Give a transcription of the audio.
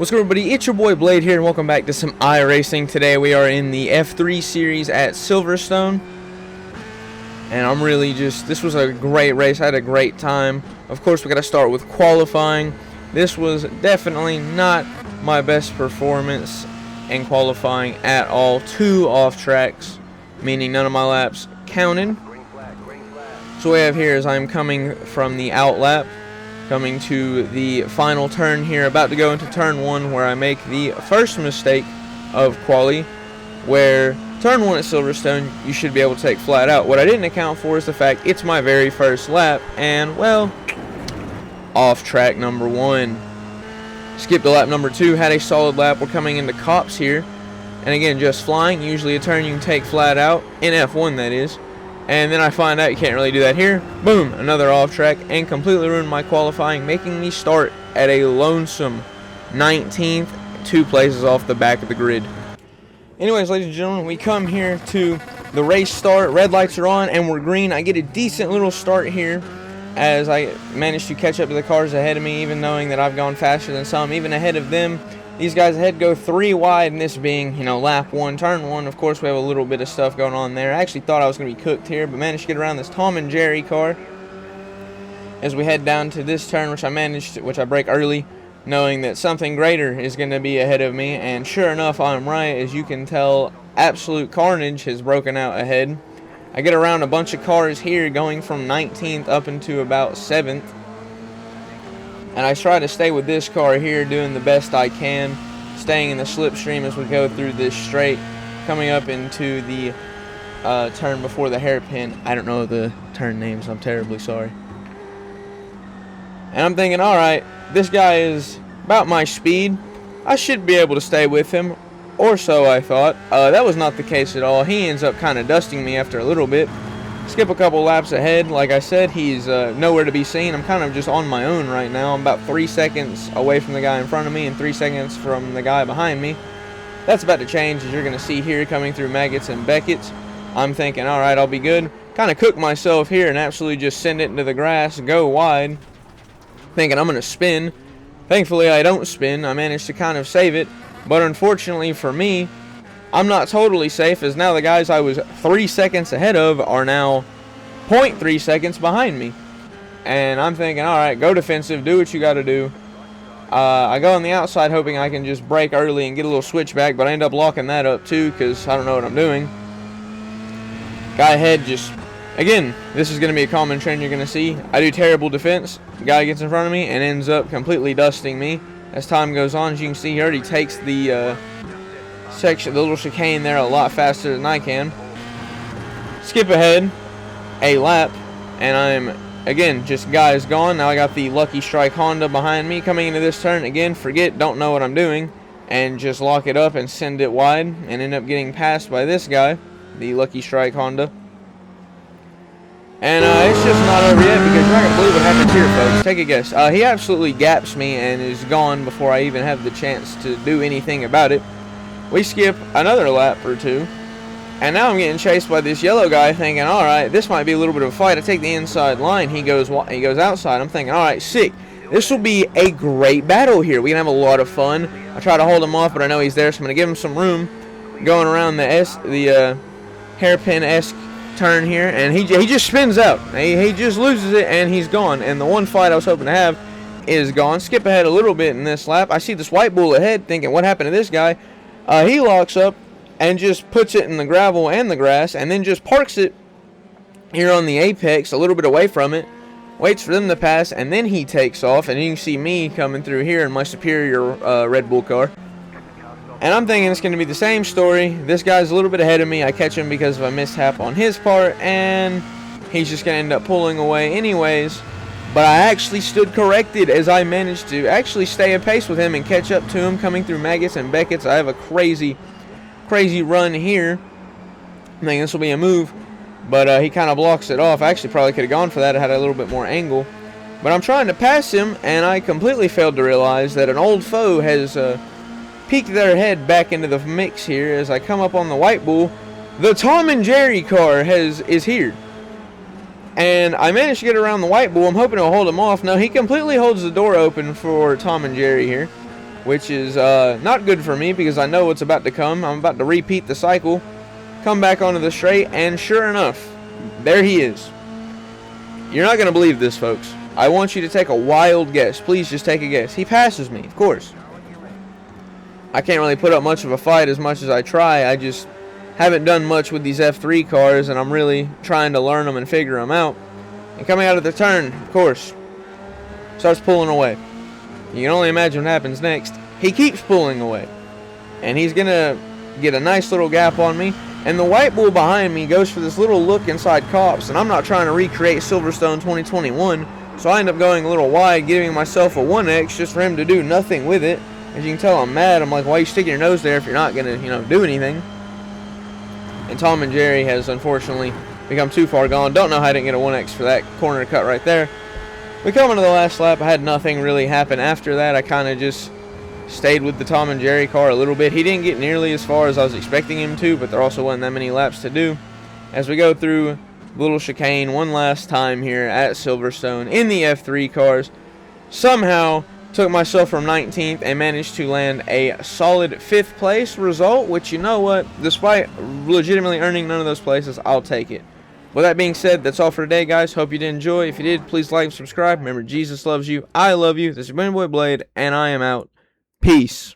What's good, everybody? It's your boy Blade here, and welcome back to some iRacing. Today we are in the F3 series at Silverstone, and I'm really this was a great race. I had a great time. Of course, we got to start with qualifying. This was definitely not my best performance in qualifying at all. 2 off tracks, meaning none of my laps counted. So what we have here is I'm coming from the out lap, coming to the final turn here, about to go into turn 1, where I make the first mistake of quali, where turn 1 at Silverstone you should be able to take flat out. What I didn't account for is the fact it's my very first lap, and well, off track number 1. Skipped to lap number 2, had a solid lap. We're coming into cops here, and again, just flying. Usually a turn you can take flat out, in F1 that is. And then I find out you can't really do that here. Boom, another off track, and completely ruined my qualifying, making me start at a lonesome 19th, 2 places off the back of the grid. Anyways, ladies and gentlemen, we come here to the race start. Red lights are on and we're green. I get a decent little start here as I manage to catch up to the cars ahead of me, even knowing that I've gone faster than some, even ahead of them. These guys ahead go 3 wide, and this being, lap 1, turn 1. Of course, we have a little bit of stuff going on there. I actually thought I was going to be cooked here, but managed to get around this Tom and Jerry car as we head down to this turn, which I brake early, knowing that something greater is going to be ahead of me. And sure enough, I'm right. As you can tell, absolute carnage has broken out ahead. I get around a bunch of cars here, going from 19th up into about 7th. And I try to stay with this car here, doing the best I can, staying in the slipstream as we go through this straight, coming up into the turn before the hairpin. I don't know the turn names, I'm terribly sorry. And I'm thinking, alright, this guy is about my speed. I should be able to stay with him, or so I thought. That was not the case at all. He ends up kind of dusting me after a little bit. Skip a couple laps ahead. Like I said, he's nowhere to be seen. I'm kind of just on my own right now. I'm about 3 seconds away from the guy in front of me and 3 seconds from the guy behind me. That's about to change, as you're going to see here, coming through Maggots and Beckett's. I'm thinking, alright, I'll be good. Kind of cook myself here and absolutely just send it into the grass, go wide, thinking I'm going to spin. Thankfully, I don't spin. I managed to kind of save it. But unfortunately for me, I'm not totally safe, as now the guys I was 3 seconds ahead of are now 0.3 seconds behind me. And I'm thinking, alright, go defensive, do what you got to do. I go on the outside hoping I can just brake early and get a little switchback, but I end up locking that up too because I don't know what I'm doing. Guy ahead just, again, this is going to be a common trend you're going to see. I do terrible defense. The guy gets in front of me and ends up completely dusting me. As time goes on, as you can see, he already takes the section, the little chicane there, a lot faster than I can. Skip ahead a lap, and I'm again just guys gone. Now I got the Lucky Strike Honda behind me coming into this turn. Again, don't know what I'm doing, and just lock it up and send it wide, and end up getting passed by this guy, the Lucky Strike Honda. And it's just not over yet, because you're not gonna believe what happens here, folks. Take a guess. He absolutely gaps me and is gone before I even have the chance to do anything about it. We skip another lap or 2, and now I'm getting chased by this yellow guy, thinking, alright, this might be a little bit of a fight. I take the inside line, he goes outside. I'm thinking, alright, sick. This will be a great battle here. We can have a lot of fun. I try to hold him off, but I know he's there, so I'm going to give him some room. Going around the hairpin-esque turn here, and he just spins out. He just loses it, and he's gone. And the one fight I was hoping to have is gone. Skip ahead a little bit in this lap. I see this white bull ahead, thinking, what happened to this guy? He locks up and just puts it in the gravel and the grass, and then just parks it here on the apex a little bit away from it, waits for them to pass, and then he takes off. And you can see me coming through here in my superior Red Bull car. And I'm thinking it's going to be the same story. This guy's a little bit ahead of me. I catch him because of a mishap on his part, and he's just going to end up pulling away anyways. But I actually stood corrected, as I managed to actually stay apace with him and catch up to him coming through Maggots and Beckett's. I have a crazy run here. I think this will be a move, but he kind of blocks it off. I actually probably could have gone for that. I had a little bit more angle. But I'm trying to pass him, and I completely failed to realize that an old foe has peeked their head back into the mix here as I come up on the white bull. The Tom and Jerry car is here. And I managed to get around the white bull. I'm hoping he'll hold him off. No, he completely holds the door open for Tom and Jerry here. which is not good for me because I know what's about to come. I'm about to repeat the cycle, come back onto the straight, and sure enough, there he is. You're not going to believe this, folks. I want you to take a wild guess. Please just take a guess. He passes me, of course. I can't really put up much of a fight as much as I try. I just haven't done much with these F3 cars, and I'm really trying to learn them and figure them out. And coming out of the turn, of course, starts pulling away. You can only imagine what happens next. He keeps pulling away, and he's going to get a nice little gap on me. And the white bull behind me goes for this little look inside cops, and I'm not trying to recreate Silverstone 2021, so I end up going a little wide, giving myself a 1X just for him to do nothing with it. As you can tell, I'm mad. I'm like, why are you sticking your nose there if you're not going to, do anything? And Tom and Jerry has unfortunately become too far gone. Don't know how I didn't get a 1X for that corner cut right there. We come into the last lap. I had nothing really happen after that. I kind of just stayed with the Tom and Jerry car a little bit. He didn't get nearly as far as I was expecting him to, but there also wasn't that many laps to do. As we go through little chicane one last time here at Silverstone in the F3 cars, somehow took myself from 19th and managed to land a solid 5th place result, which, you know what, despite legitimately earning none of those places, I'll take it. With that being said, that's all for today, guys. Hope you did enjoy. If you did, please like and subscribe. Remember, Jesus loves you. I love you. This is your boy Blade, and I am out. Peace.